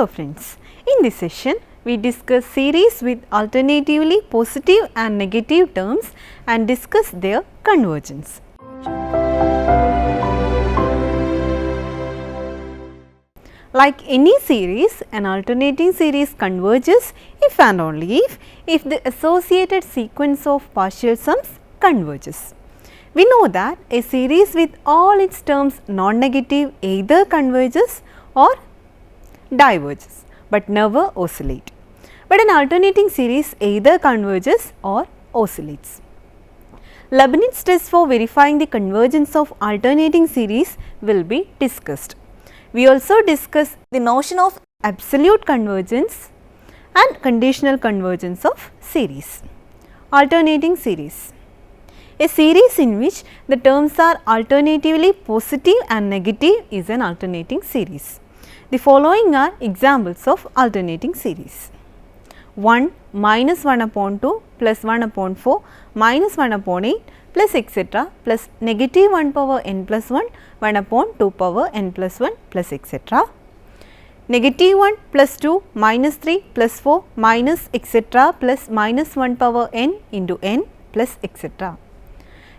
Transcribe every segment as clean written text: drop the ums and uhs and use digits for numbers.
Hello friends, in this session we discuss series with alternatively positive and negative terms and discuss their convergence. Like any series, an alternating series converges if and only if the associated sequence of partial sums converges. We know that a series with all its terms non-negative either converges or diverges, but never oscillate. But an alternating series either converges or oscillates. Leibniz test for verifying the convergence of alternating series will be discussed. We also discuss the notion of absolute convergence and conditional convergence of series. Alternating series. A series in which the terms are alternatively positive and negative is an alternating series. The following are examples of alternating series. 1 minus 1 upon 2 plus 1 upon 4 minus 1 upon 8 plus etc. plus negative 1 power n plus 1 1 upon 2 power n plus 1 plus etc. Negative 1 plus 2 minus 3 plus 4 minus etc. plus minus 1 power n into n plus etc.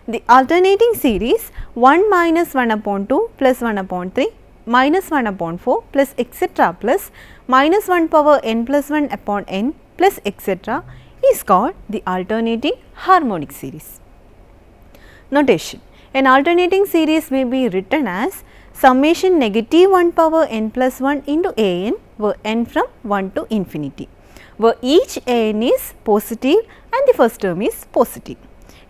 The alternating series 1 minus 1 upon 2 plus 1 upon 3 minus 1 upon 4 plus etc. plus minus 1 power n plus 1 upon n plus etc. is called the alternating harmonic series. Notation: an alternating series may be written as summation negative 1 power n plus 1 into a n where n from 1 to infinity, where each a n is positive and the first term is positive.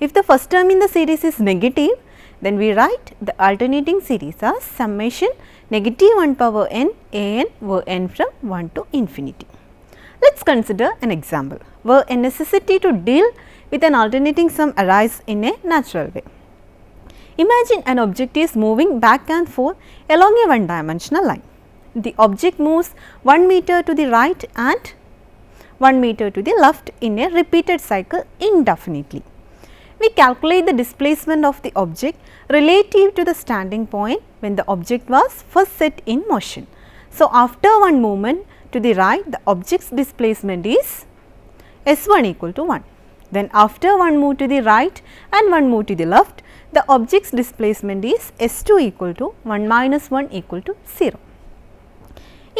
If the first term in the series is negative, then we write the alternating series as summation negative 1 power n a n where n from 1 to infinity. Let us consider an example where a necessity to deal with an alternating sum arises in a natural way. Imagine an object is moving back and forth along a one dimensional line. The object moves 1 meter to the right and 1 meter to the left in a repeated cycle indefinitely. We calculate the displacement of the object relative to the standing point when the object was first set in motion. So, after one movement to the right, the object's displacement is S1 equal to 1. Then after one move to the right and one move to the left, the object's displacement is S2 equal to 1 minus 1 equal to 0.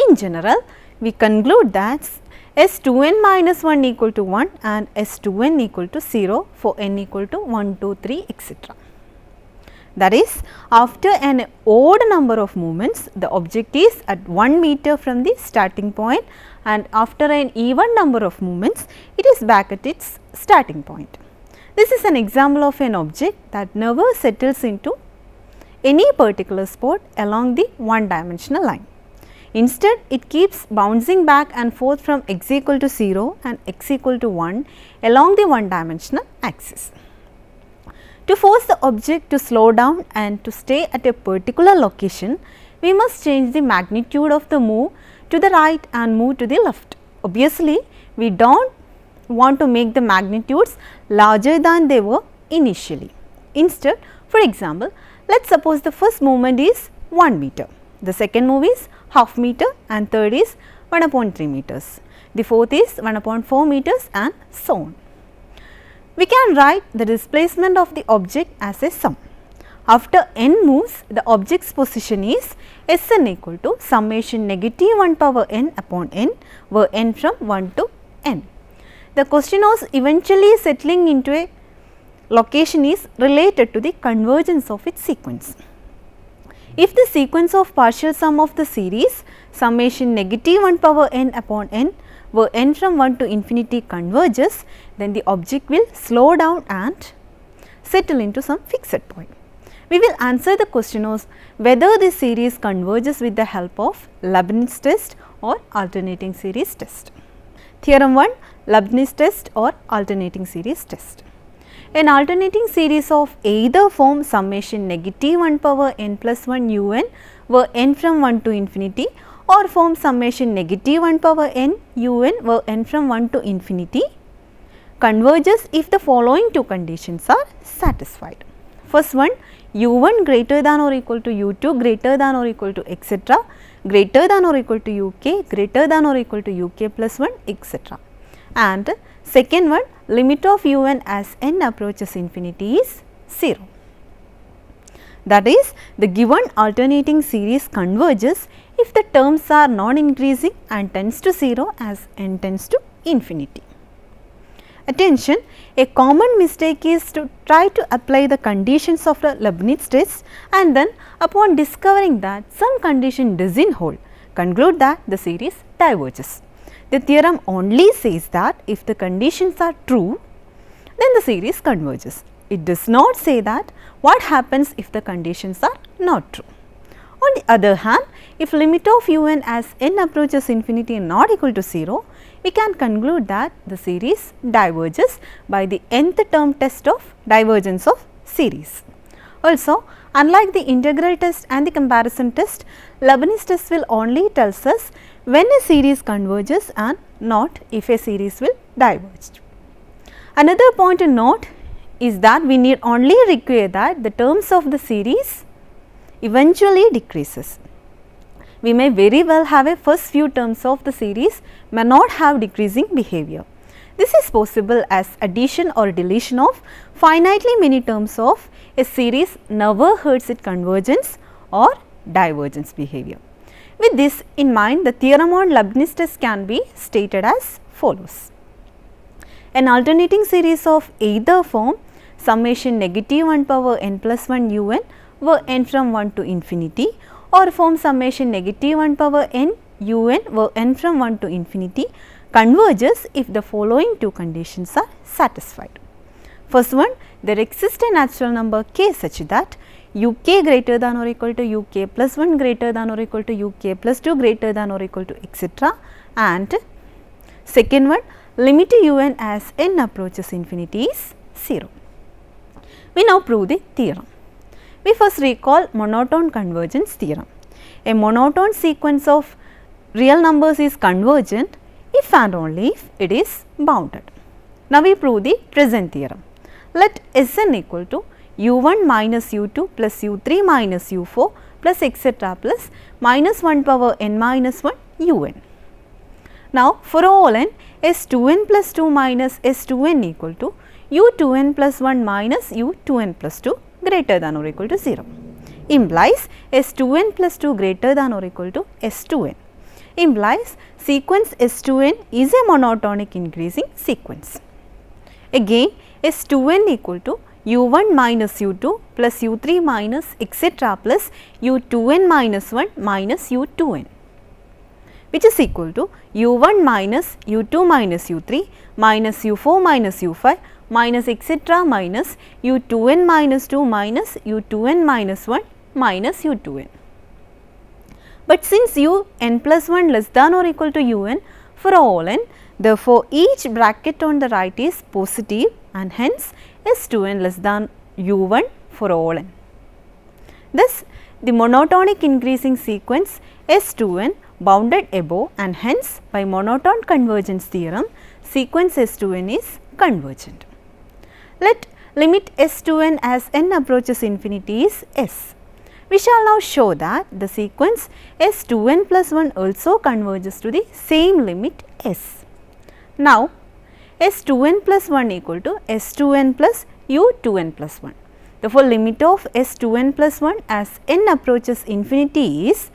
In general, we conclude that S2n minus 1 equal to 1 and S2n equal to 0 for n equal to 1, 2, 3 etc. That is, after an odd number of movements, the object is at 1 meter from the starting point, and after an even number of movements, it is back at its starting point. This is an example of an object that never settles into any particular spot along the one dimensional line. Instead, it keeps bouncing back and forth from x equal to 0 and x equal to 1 along the one dimensional axis. To force the object to slow down and to stay at a particular location, we must change the magnitude of the move to the right and move to the left. Obviously, we do not want to make the magnitudes larger than they were initially. Instead, for example, let us suppose the first movement is 1 meter, the second move is half meter and third is 1 upon 3 meters. The fourth is 1 upon 4 meters and so on. We can write the displacement of the object as a sum. After n moves, the object's position is Sn equal to summation negative 1 power n upon n where n from 1 to n. The question of eventually settling into a location is related to the convergence of its sequence. If the sequence of partial sum of the series summation negative 1 power n upon n where n from 1 to infinity converges, then the object will slow down and settle into some fixed point. We will answer the question of whether this series converges with the help of Leibniz test or alternating series test. Theorem 1, Leibniz test or alternating series test. An alternating series of either form summation negative 1 power n plus 1 un where n from 1 to infinity or form summation negative 1 power n un where n from 1 to infinity converges if the following two conditions are satisfied. First one, u1 greater than or equal to u2 greater than or equal to etc. greater than or equal to uk greater than or equal to uk plus 1 etc. And second one, limit of un as n approaches infinity is 0. That is, the given alternating series converges if the terms are non-increasing and tends to 0 as n tends to infinity. Attention, a common mistake is to try to apply the conditions of the Leibniz test and then upon discovering that some condition does not hold, conclude that the series diverges. The theorem only says that if the conditions are true, then the series converges. It does not say that what happens if the conditions are not true. On the other hand, if limit of un as n approaches infinity not equal to 0, we can conclude that the series diverges by the nth term test of divergence of series. Also, unlike the integral test and the comparison test, Leibniz test will only tells us when a series converges and not if a series will diverge. Another point to note is that we need only require that the terms of the series eventually decreases. We may very well have a first few terms of the series may not have decreasing behavior. This is possible as addition or deletion of finitely many terms of a series never hurts its convergence or divergence behavior. With this in mind, the theorem on Leibniz test can be stated as follows. An alternating series of either form summation negative 1 power n plus 1 un where n from 1 to infinity or form summation negative 1 power n un where n from 1 to infinity converges if the following two conditions are satisfied. First one, there exists a natural number k such that uk greater than or equal to uk plus 1 greater than or equal to uk plus 2 greater than or equal to etc. And second one, limit un as n approaches infinity is 0. We now prove the theorem. We first recall monotone convergence theorem. A monotone sequence of real numbers is convergent if and only if it is bounded. Now we prove the present theorem. Let Sn equal to u1 minus u2 plus u3 minus u4 plus etc. plus minus 1 power n minus 1 un. Now for all n, S2n plus 2 minus S2n equal to u2n plus 1 minus u2n plus 2 greater than or equal to 0 implies S2n plus 2 greater than or equal to S2n implies sequence S2n is a monotonic increasing sequence. Again, S2n equal to u1 minus u2 plus u3 minus etc. plus u2n minus 1 minus u2n, which is equal to u1 minus u2 minus u3 minus u4 minus u5 minus etc. minus u2n minus 2 minus u2n minus 1 minus u2n. But since un plus 1 less than or equal to un for all n, therefore each bracket on the right is positive and hence S2n less than u1 for all n. Thus, the monotonic increasing sequence S2n bounded above and hence by monotone convergence theorem sequence S2n is convergent. Let limit S2n as n approaches infinity is S. We shall now show that the sequence S2n plus 1 also converges to the same limit S. Now, S2n plus 1 equal to S2n plus u2n plus 1. Therefore, limit of S2n plus 1 as n approaches infinity is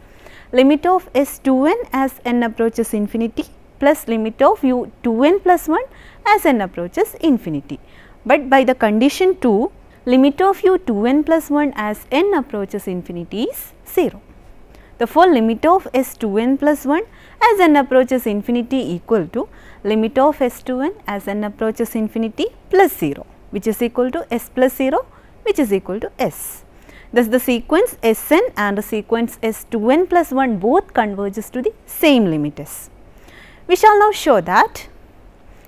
limit of S2n as n approaches infinity plus limit of u2n plus 1 as n approaches infinity. But by the condition 2, limit of u2n plus 1 as n approaches infinity is 0. Therefore, limit of S2n plus 1 as n approaches infinity equal to limit of S2n as n approaches infinity plus 0, which is equal to S plus 0, which is equal to S. Thus, the sequence Sn and the sequence S2n plus 1 both converges to the same limit S. We shall now show that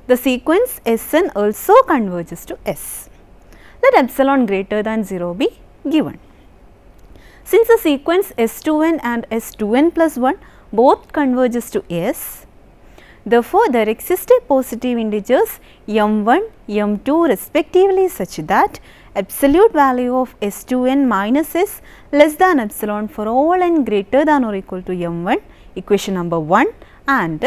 the sequence Sn also converges to S. Let epsilon greater than 0 be given. Since the sequence S2n and S2n plus 1 both converges to S, therefore, there exist a positive integers m1, m2 respectively such that absolute value of S2n minus s less than epsilon for all n greater than or equal to m1, equation number 1, and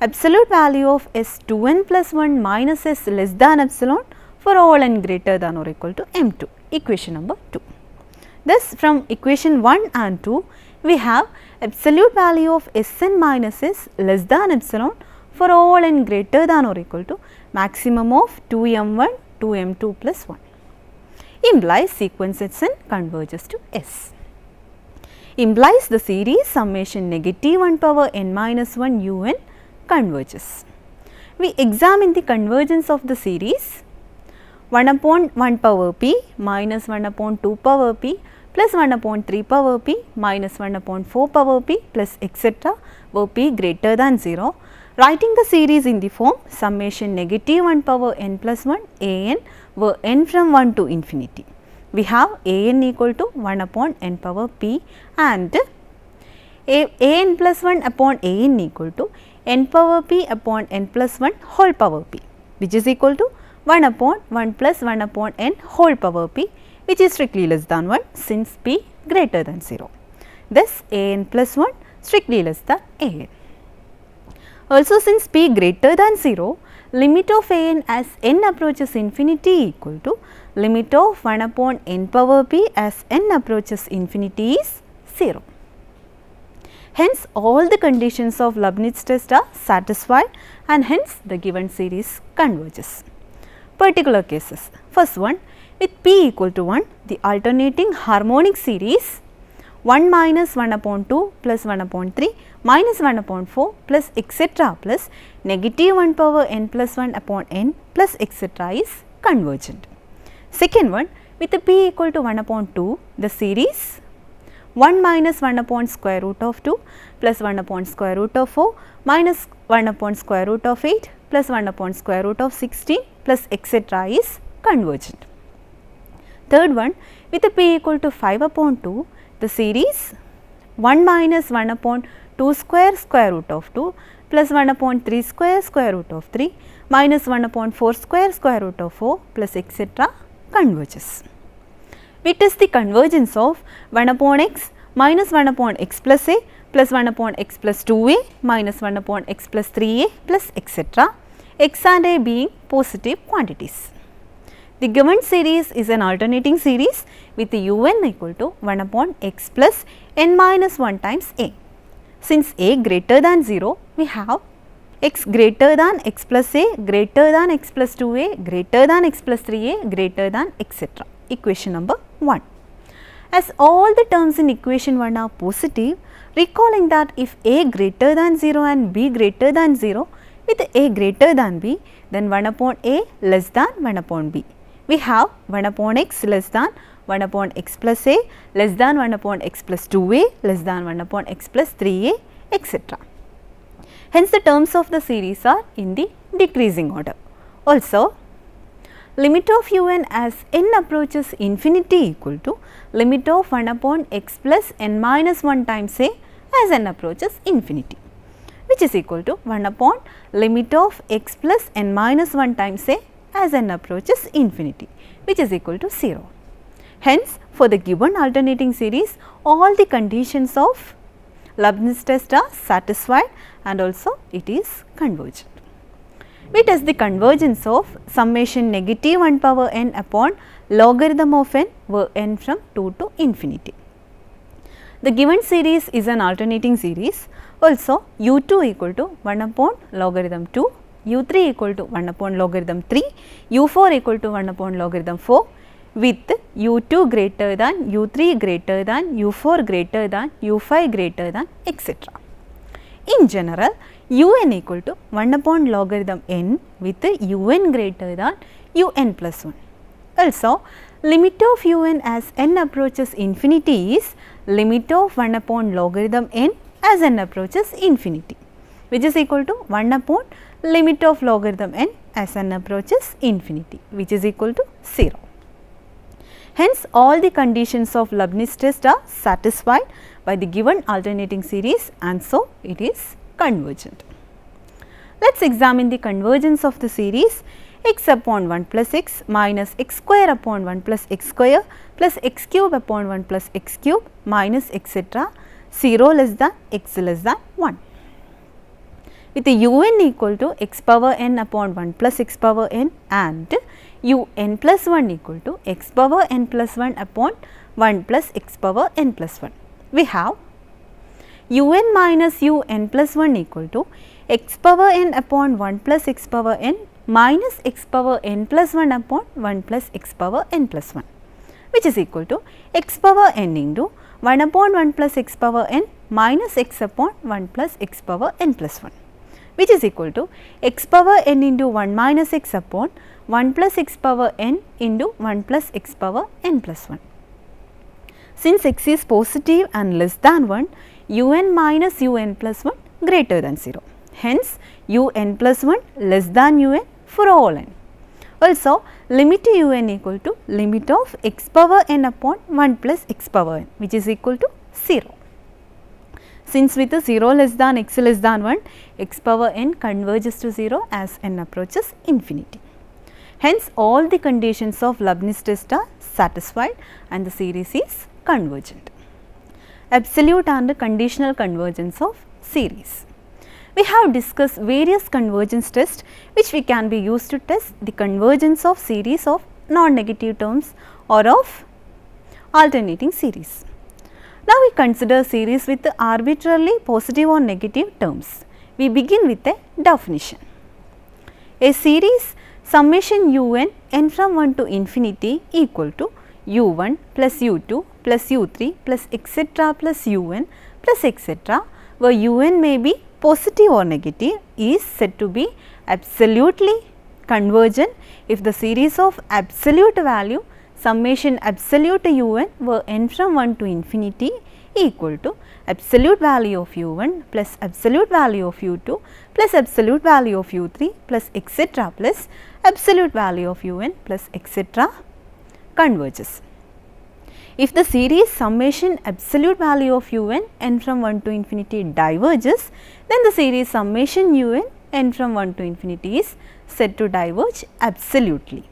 absolute value of S2n plus 1 minus s less than epsilon for all n greater than or equal to m2, equation number 2. Thus, from equation 1 and 2, we have absolute value of Sn minus s less than epsilon for all n greater than or equal to maximum of 2m1 to m2 plus 1, implies sequence Sn converges to S. Implies the series summation negative 1 power n minus 1 un converges. We examine the convergence of the series 1 upon 1 power p minus 1 upon 2 power p plus 1 upon 3 power p minus 1 upon 4 power p plus etc. where p greater than 0, writing the series in the form summation negative 1 power n plus 1 a n where n from 1 to infinity. We have a n equal to 1 upon n power p and a n plus 1 upon a n equal to n power p upon n plus 1 whole power p, which is equal to 1 upon 1 plus 1 upon n whole power p, which is strictly less than 1 since p greater than 0. Thus, a n plus 1 strictly less than a n. Also, since p greater than 0, limit of a n as n approaches infinity equal to limit of 1 upon n power p as n approaches infinity is 0. Hence, all the conditions of Leibniz test are satisfied and hence the given series converges. Particular cases. First one, with p equal to 1, the alternating harmonic series 1 minus 1 upon 2 plus 1 upon 3 minus 1 upon 4 plus etc. plus negative 1 power n plus 1 upon n plus etc. is convergent. Second one, with the p equal to 1 upon 2, the series 1 minus 1 upon square root of 2 plus 1 upon square root of 4 minus 1 upon square root of 8 plus 1 upon square root of 16 plus etc. is convergent. Third one, with the p equal to 5 upon 2, the series 1 minus 1 upon 2 square root of 2 plus 1 upon 3 square root of 3 minus 1 upon 4 square root of 4 plus etc. converges. We test the convergence of 1 upon x minus 1 upon x plus a plus 1 upon x plus 2a minus 1 upon x plus 3a plus etc. x and a being positive quantities. The given series is an alternating series with the un equal to 1 upon x plus n minus 1 times a. Since a greater than 0, we have x greater than x plus a greater than x plus 2a greater than x plus 3a greater than etc. Equation number 1. As all the terms in equation 1 are positive, recalling that if a greater than 0 and b greater than 0, with a greater than b, then 1 upon a less than 1 upon b. We have 1 upon x less than 1 upon x plus a less than 1 upon x plus 2a less than 1 upon x plus 3a etc. Hence, the terms of the series are in the decreasing order. Also, limit of un as n approaches infinity equal to limit of 1 upon x plus n minus 1 times a as n approaches infinity, which is equal to 1 upon limit of x plus n minus 1 times a as n approaches infinity, which is equal to 0. Hence, for the given alternating series, all the conditions of Leibniz test are satisfied and also it is convergent. We test the convergence of summation negative 1 power n upon logarithm of n where n from 2 to infinity. The given series is an alternating series. Also, u2 equal to 1 upon logarithm 2, u3 equal to 1 upon logarithm 3, u4 equal to 1 upon logarithm 4 with u2 greater than, u3 greater than, u4 greater than, u5 greater than etc. In general, un equal to 1 upon logarithm n with un greater than un plus 1. Also, limit of un as n approaches infinity is limit of 1 upon logarithm n as n approaches infinity, which is equal to 1 upon limit of logarithm n as n approaches infinity, which is equal to 0. Hence, all the conditions of Leibniz test are satisfied by the given alternating series and so it is convergent. Let us examine the convergence of the series x upon 1 plus x minus x square upon 1 plus x square plus x cube upon 1 plus x cube minus etc. 0 less than x less than 1. With un equal to x power n upon 1 plus x power n and un plus 1 equal to x power n plus 1 upon 1 plus x power n plus 1. We have un minus un plus 1 equal to x power n upon 1 plus x power n minus x power n plus 1 upon 1 plus x power n plus 1, which is equal to x power n into 1 upon 1 plus x power n minus x upon 1 plus x power n plus 1, which is equal to x power n into 1 minus x upon 1 plus x power n into 1 plus x power n plus 1. Since x is positive and less than 1, un minus un plus 1 greater than 0. Hence, un plus 1 less than un for all n. Also, limit to un equal to limit of x power n upon 1 plus x power n, which is equal to 0. Since with 0 less than x less than 1, x power n converges to 0 as n approaches infinity. Hence, all the conditions of Leibniz test are satisfied and the series is convergent. Absolute and conditional convergence of series. We have discussed various convergence tests which we can be used to test the convergence of series of non-negative terms or of alternating series. Now, we consider series with arbitrarily positive or negative terms. We begin with a definition. A series summation un n from 1 to infinity equal to u1 plus u2 plus u3 plus etc. plus un plus etc., where un may be positive or negative, is said to be absolutely convergent if the series of absolute value summation absolute un where n from 1 to infinity equal to absolute value of u1 plus absolute value of u2 plus absolute value of u3 plus etc. plus absolute value of un plus etc. converges. If the series summation absolute value of un n from 1 to infinity diverges, then the series summation un n from 1 to infinity is said to diverge absolutely.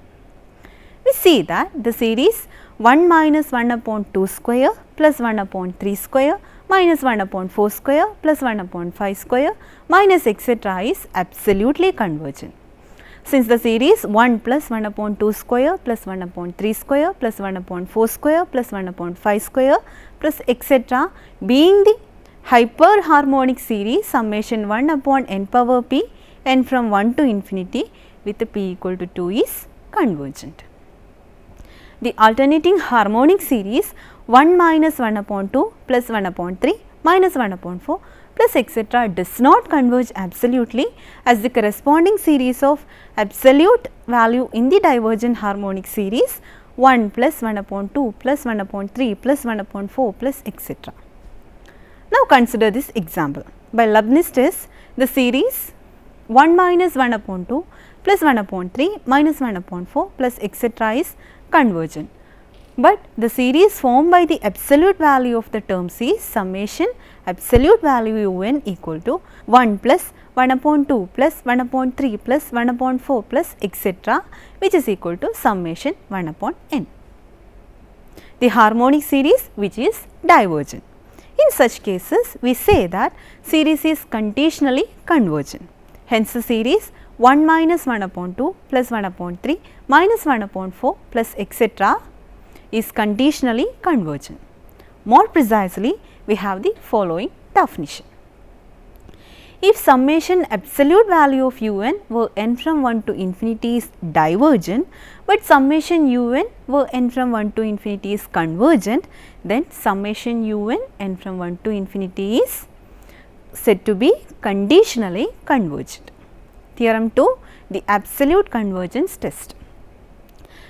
We see that the series 1 minus 1 upon 2 square plus 1 upon 3 square minus 1 upon 4 square plus 1 upon 5 square minus etc. is absolutely convergent. Since the series 1 plus 1 upon 2 square plus 1 upon 3 square plus 1 upon 4 square plus 1 upon 5 square plus etc. being the hyperharmonic series summation 1 upon n power p n from 1 to infinity with p equal to 2 is convergent. The alternating harmonic series 1 minus 1 upon 2 plus 1 upon 3 minus 1 upon 4 plus etc. does not converge absolutely, as the corresponding series of absolute value in the divergent harmonic series 1 plus 1 upon 2 plus 1 upon 3 plus 1 upon 4 plus etc. Now, consider this example. By Leibniz test, the series 1 minus 1 upon 2 plus 1 upon 3 minus 1 upon 4 plus etc. is convergent. But the series formed by the absolute value of the terms is summation absolute value un equal to 1 plus 1 upon 2 plus 1 upon 3 plus 1 upon 4 plus etc., which is equal to summation 1 upon n. The harmonic series which is divergent. In such cases, we say that series is conditionally convergent. Hence, the series 1 minus 1 upon 2 plus 1 upon 3 minus 1 upon 4 plus etc. is conditionally convergent. More precisely, we have the following definition. If summation absolute value of un where n from 1 to infinity is divergent, but summation un where n from 1 to infinity is convergent, then summation un n from 1 to infinity is said to be conditionally convergent. Theorem 2, the absolute convergence test.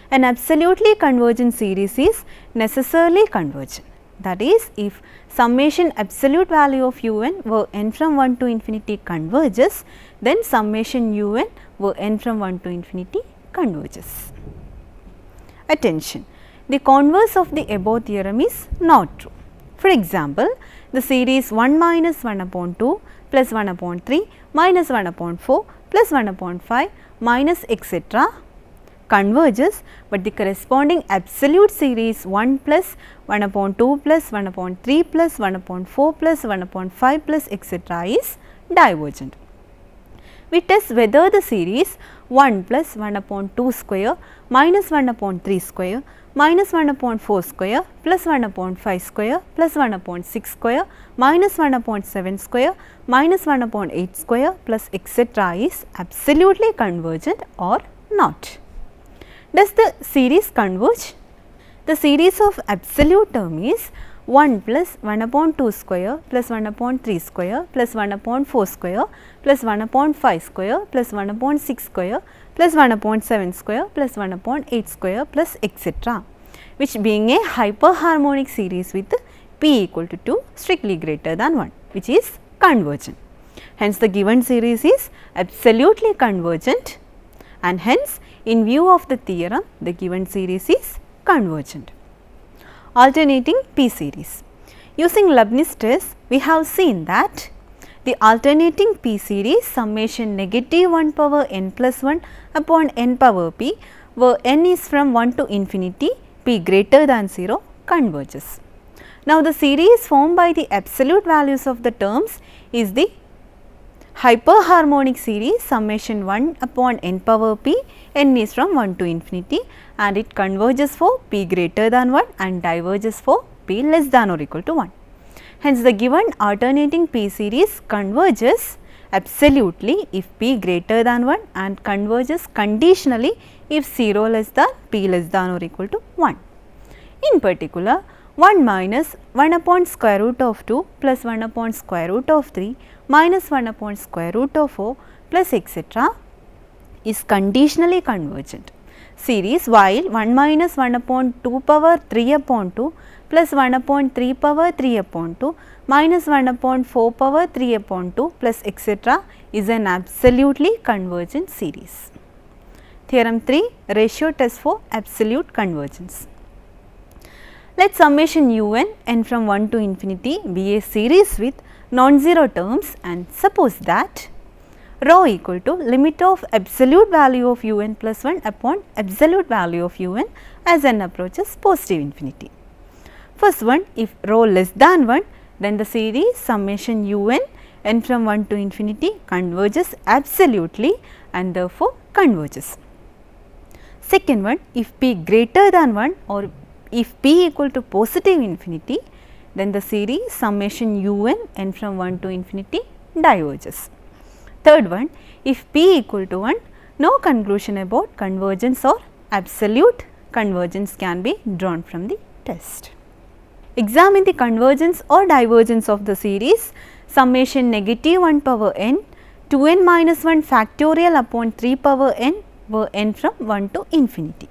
An absolutely convergent series is necessarily convergent. That is, if summation absolute value of un where n from 1 to infinity converges, then summation un where n from 1 to infinity converges. Attention! The converse of the above theorem is not true. For example, the series 1 minus 1 upon 2 plus 1 upon 3 minus 1 upon 4 plus 1 upon 5 minus etc. converges, but the corresponding absolute series 1 plus 1 upon 2 plus 1 upon 3 plus 1 upon 4 plus 1 upon 5 plus etc. is divergent. We test whether the series 1 plus 1 upon 2 square minus 1 upon 3 square minus 1 upon 4 square plus 1 upon 5 square plus 1 upon 6 square minus 1 upon 7 square minus 1 upon 8 square plus etc. is absolutely convergent or not. Does the series converge? The series of absolute term is 1 plus 1 upon 2 square plus 1 upon 3 square plus 1 upon 4 square plus 1 upon 5 square plus 1 upon 6 square plus 1 upon 7 square plus 1 upon 8 square plus etc., which being a hyperharmonic series with p equal to 2 strictly greater than 1, which is convergent. Hence, the given series is absolutely convergent, and hence in view of the theorem the given series is convergent. Alternating p series. Using Leibniz test, we have seen that the alternating p series summation negative 1 power n plus 1 upon n power p, where n is from 1 to infinity, p greater than 0, converges. Now, the series formed by the absolute values of the terms is the hyperharmonic series summation 1 upon n power p, n is from 1 to infinity, and it converges for p greater than 1 and diverges for p less than or equal to 1. Hence, the given alternating p series converges absolutely if p greater than 1 and converges conditionally if 0 less than p less than or equal to 1. In particular, 1 minus 1 upon square root of 2 plus 1 upon square root of 3 minus 1 upon square root of 4 plus etc. is conditionally convergent series, while 1 minus 1 upon 2 power 3 upon 2 plus 1 upon 3 power 3 upon 2 minus 1 upon 4 power 3 upon 2 plus etc. is an absolutely convergent series. Theorem 3, ratio test for absolute convergence. Let summation un n from 1 to infinity be a series with non-zero terms, and suppose that rho equal to limit of absolute value of un plus 1 upon absolute value of un as n approaches positive infinity. First one, if rho less than 1, then the series summation un n from 1 to infinity converges absolutely and therefore converges. Second one, if p greater than 1 or if p equal to positive infinity, then the series summation un n from 1 to infinity diverges. Third one, if p equal to 1, no conclusion about convergence or absolute convergence can be drawn from the test. Examine the convergence or divergence of the series summation negative 1 power n 2n minus 1 factorial upon 3 power n, where n from 1 to infinity.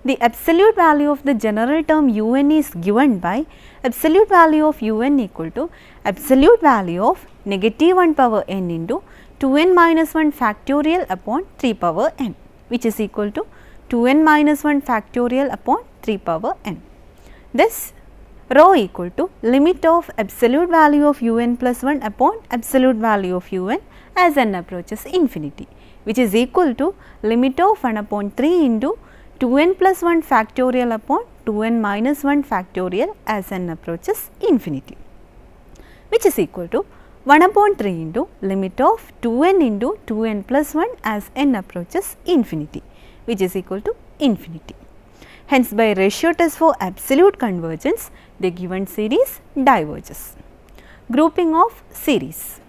The absolute value of the general term un is given by absolute value of un equal to absolute value of negative 1 power n into 2n minus 1 factorial upon 3 power n, which is equal to 2n minus 1 factorial upon 3 power n. Thus, rho equal to limit of absolute value of un plus 1 upon absolute value of un as n approaches infinity, which is equal to limit of 1 upon 3 into 2n plus 1 factorial upon 2n minus 1 factorial as n approaches infinity, which is equal to 1 upon 3 into limit of 2n into 2n plus 1 as n approaches infinity, which is equal to infinity. Hence, by ratio test for absolute convergence, the given series diverges. Grouping of series.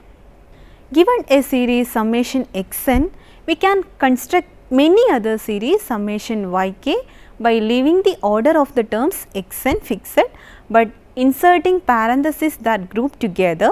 Given a series summation xn, we can construct many other series summation yk by leaving the order of the terms xn fixed, but inserting parentheses that group together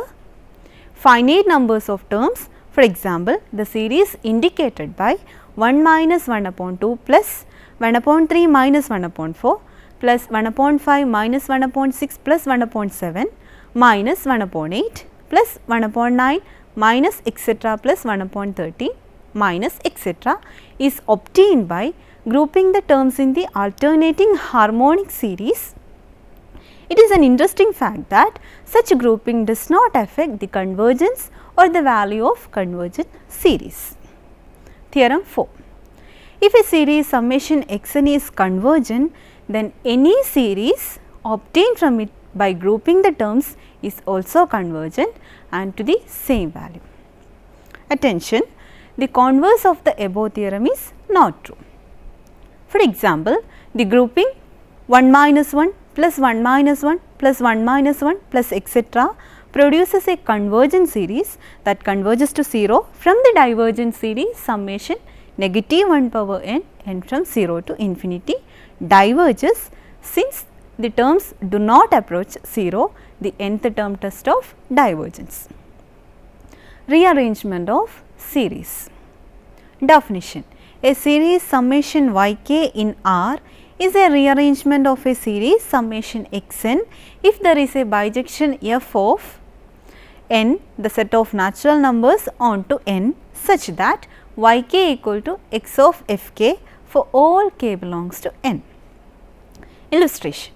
finite numbers of terms. For example, the series indicated by 1 minus 1 upon 2 plus 1 upon 3 minus 1 upon 4 plus 1 upon 5 minus 1 upon 6 plus 1 upon 7 minus 1 upon 8 plus 1 upon 9 minus etc. plus 1 upon 13 minus etc. is obtained by grouping the terms in the alternating harmonic series. It is an interesting fact that such grouping does not affect the convergence or the value of convergent series. Theorem 4. If a series summation xn is convergent, then any series obtained from it by grouping the terms is also convergent and to the same value. Attention, the converse of the above theorem is not true. For example, the grouping 1 minus 1 plus 1 minus 1 plus 1 minus 1 plus etc. produces a convergent series that converges to 0 from the divergent series summation negative 1 power n from 0 to infinity diverges since the terms do not approach 0, the nth term test of divergence. Rearrangement of series. Definition: a series summation yk in R is a rearrangement of a series summation xn if there is a bijection f of n, the set of natural numbers onto n, such that yk equal to x of fk for all k belongs to n. Illustration: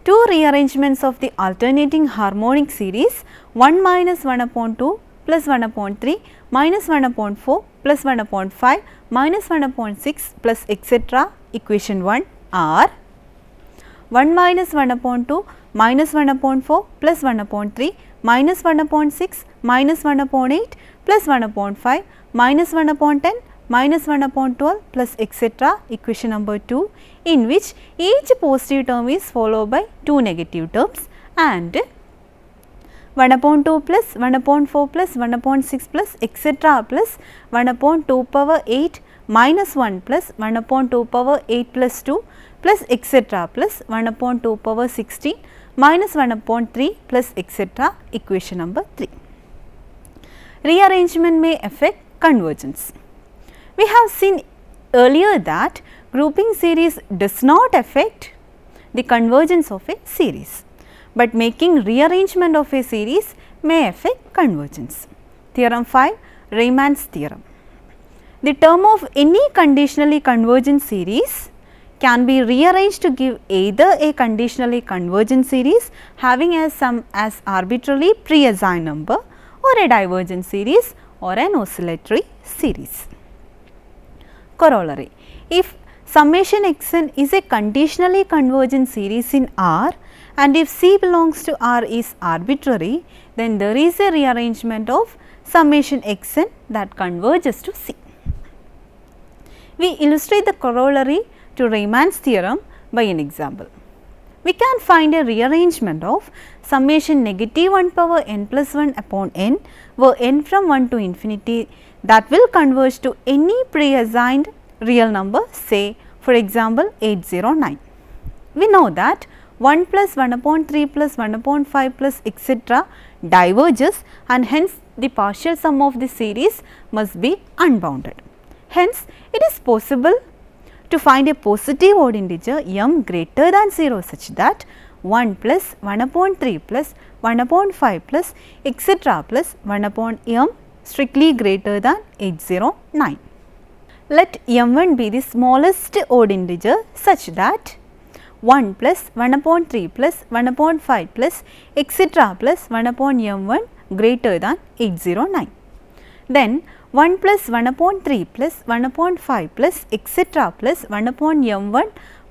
two rearrangements of the alternating harmonic series 1 minus 1 upon 2 plus 1 upon 3 minus 1 upon 4 plus 1 upon 5 minus 1 upon 6 plus etc. equation 1 are 1 minus 1 upon 2 minus 1 upon 4 plus 1 upon 3 minus 1 upon 6 minus 1 upon 8 plus 1 upon 5 minus 1 upon 10 minus 1 upon 12 plus etc. equation number 2, in which each positive term is followed by two negative terms, and 1 upon 2 plus 1 upon 4 plus 1 upon 6 plus etc. plus 1 upon 2 power 8 minus 1 plus 1 upon 2 power 8 plus 2 plus etc. plus 1 upon 2 power 16 minus 1 upon 3 plus etc. equation number 3. Rearrangement may affect convergence. We have seen earlier that grouping series does not affect the convergence of a series, but making rearrangement of a series may affect convergence. Theorem 5, Riemann's theorem. The term of any conditionally convergent series can be rearranged to give either a conditionally convergent series having as arbitrarily pre-assigned number, or a divergent series or an oscillatory series. Corollary: if summation xn is a conditionally convergent series in R, and if C belongs to R is arbitrary, then there is a rearrangement of summation xn that converges to C. We illustrate the corollary to Riemann's theorem by an example. We can find a rearrangement of summation negative 1 power n plus 1 upon n, where n from 1 to infinity, that will converge to any pre-assigned real number, say for example 809. We know that 1 plus 1 upon 3 plus 1 upon 5 plus etc. diverges, and hence the partial sum of the series must be unbounded. Hence, it is possible to find a positive odd integer m greater than 0 such that 1 plus 1 upon 3 plus 1 upon 5 plus etc. plus 1 upon m strictly greater than 809. Let m1 be the smallest odd integer such that 1 plus 1 upon 3 plus 1 upon 5 plus etc. plus 1 upon m1 greater than 809. Then 1 plus 1 upon 3 plus 1 upon 5 plus etc. plus 1 upon m1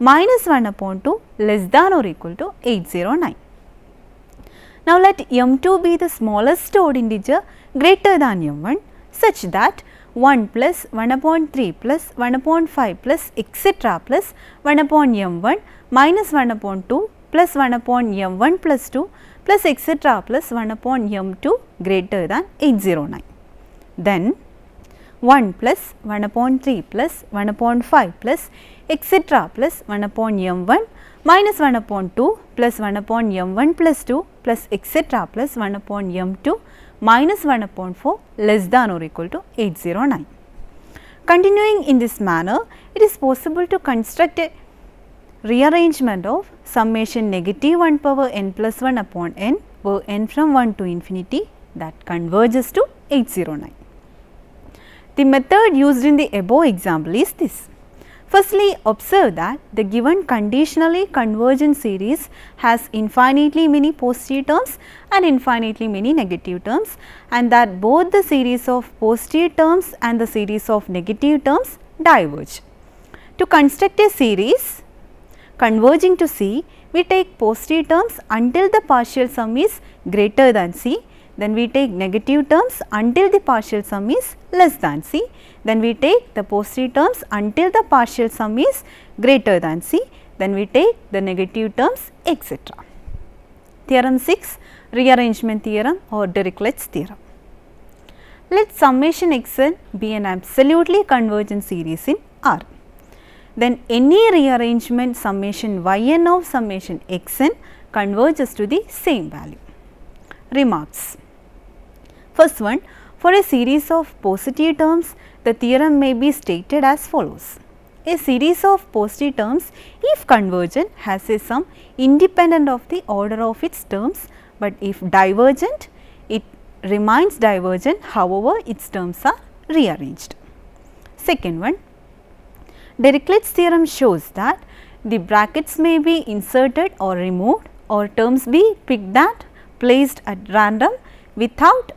minus 1 upon 2 less than or equal to 809. Now let m2 be the smallest odd integer greater than m1 such that 1 plus 1 upon 3 plus 1 upon 5 plus etc. plus 1 upon m1 minus 1 upon 2 plus 1 upon m1 plus 2 plus etc. plus 1 upon m2 greater than 809. Then 1 plus 1 upon 3 plus 1 upon 5 plus etc. plus 1 upon m1 minus 1 upon 2 plus 1 upon m1 plus 2 plus etc. plus 1 upon m2 minus 1 upon 4 less than or equal to 809. Continuing in this manner, it is possible to construct a rearrangement of summation negative 1 power n plus 1 upon n, where n from 1 to infinity, that converges to 809. The method used in the above example is this. Firstly, observe that the given conditionally convergent series has infinitely many positive terms and infinitely many negative terms, and that both the series of positive terms and the series of negative terms diverge. To construct a series converging to C, we take positive terms until the partial sum is greater than C, then we take negative terms until the partial sum is less than C, then we take the positive terms until the partial sum is greater than C, then we take the negative terms, etc. Theorem 6, rearrangement theorem or Dirichlet's theorem. Let summation xn be an absolutely convergent series in R. Then any rearrangement summation yn of summation xn converges to the same value. Remarks. First one, for a series of positive terms, the theorem may be stated as follows. A series of positive terms, if convergent, has a sum independent of the order of its terms, but if divergent, it remains divergent, however its terms are rearranged. Second one, Dirichlet's theorem shows that the brackets may be inserted or removed or terms be picked at, placed at random without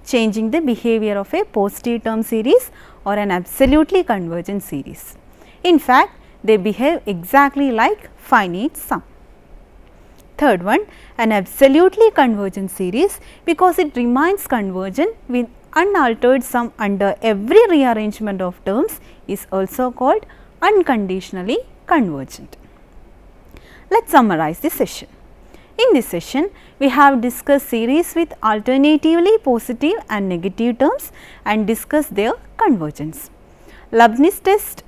changing the behavior of a positive term series or an absolutely convergent series. In fact, they behave exactly like finite sum. Third one, an absolutely convergent series, because it remains convergent with unaltered sum under every rearrangement of terms, is also called unconditionally convergent. Let us summarize the session. In this session, we have discussed series with alternatively positive and negative terms and discussed their convergence. Leibniz test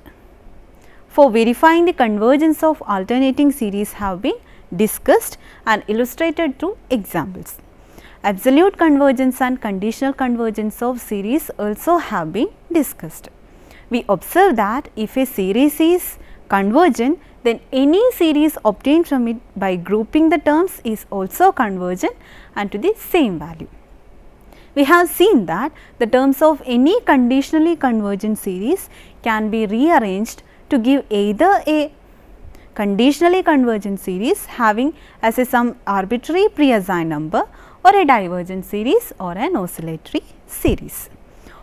for verifying the convergence of alternating series have been discussed and illustrated through examples. Absolute convergence and conditional convergence of series also have been discussed. We observe that if a series is convergent, then any series obtained from it by grouping the terms is also convergent and to the same value. We have seen that the terms of any conditionally convergent series can be rearranged to give either a conditionally convergent series having as a some arbitrary pre-assigned number or a divergent series or an oscillatory series.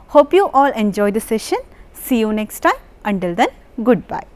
Hope you all enjoy the session. See you next time. Until then, goodbye.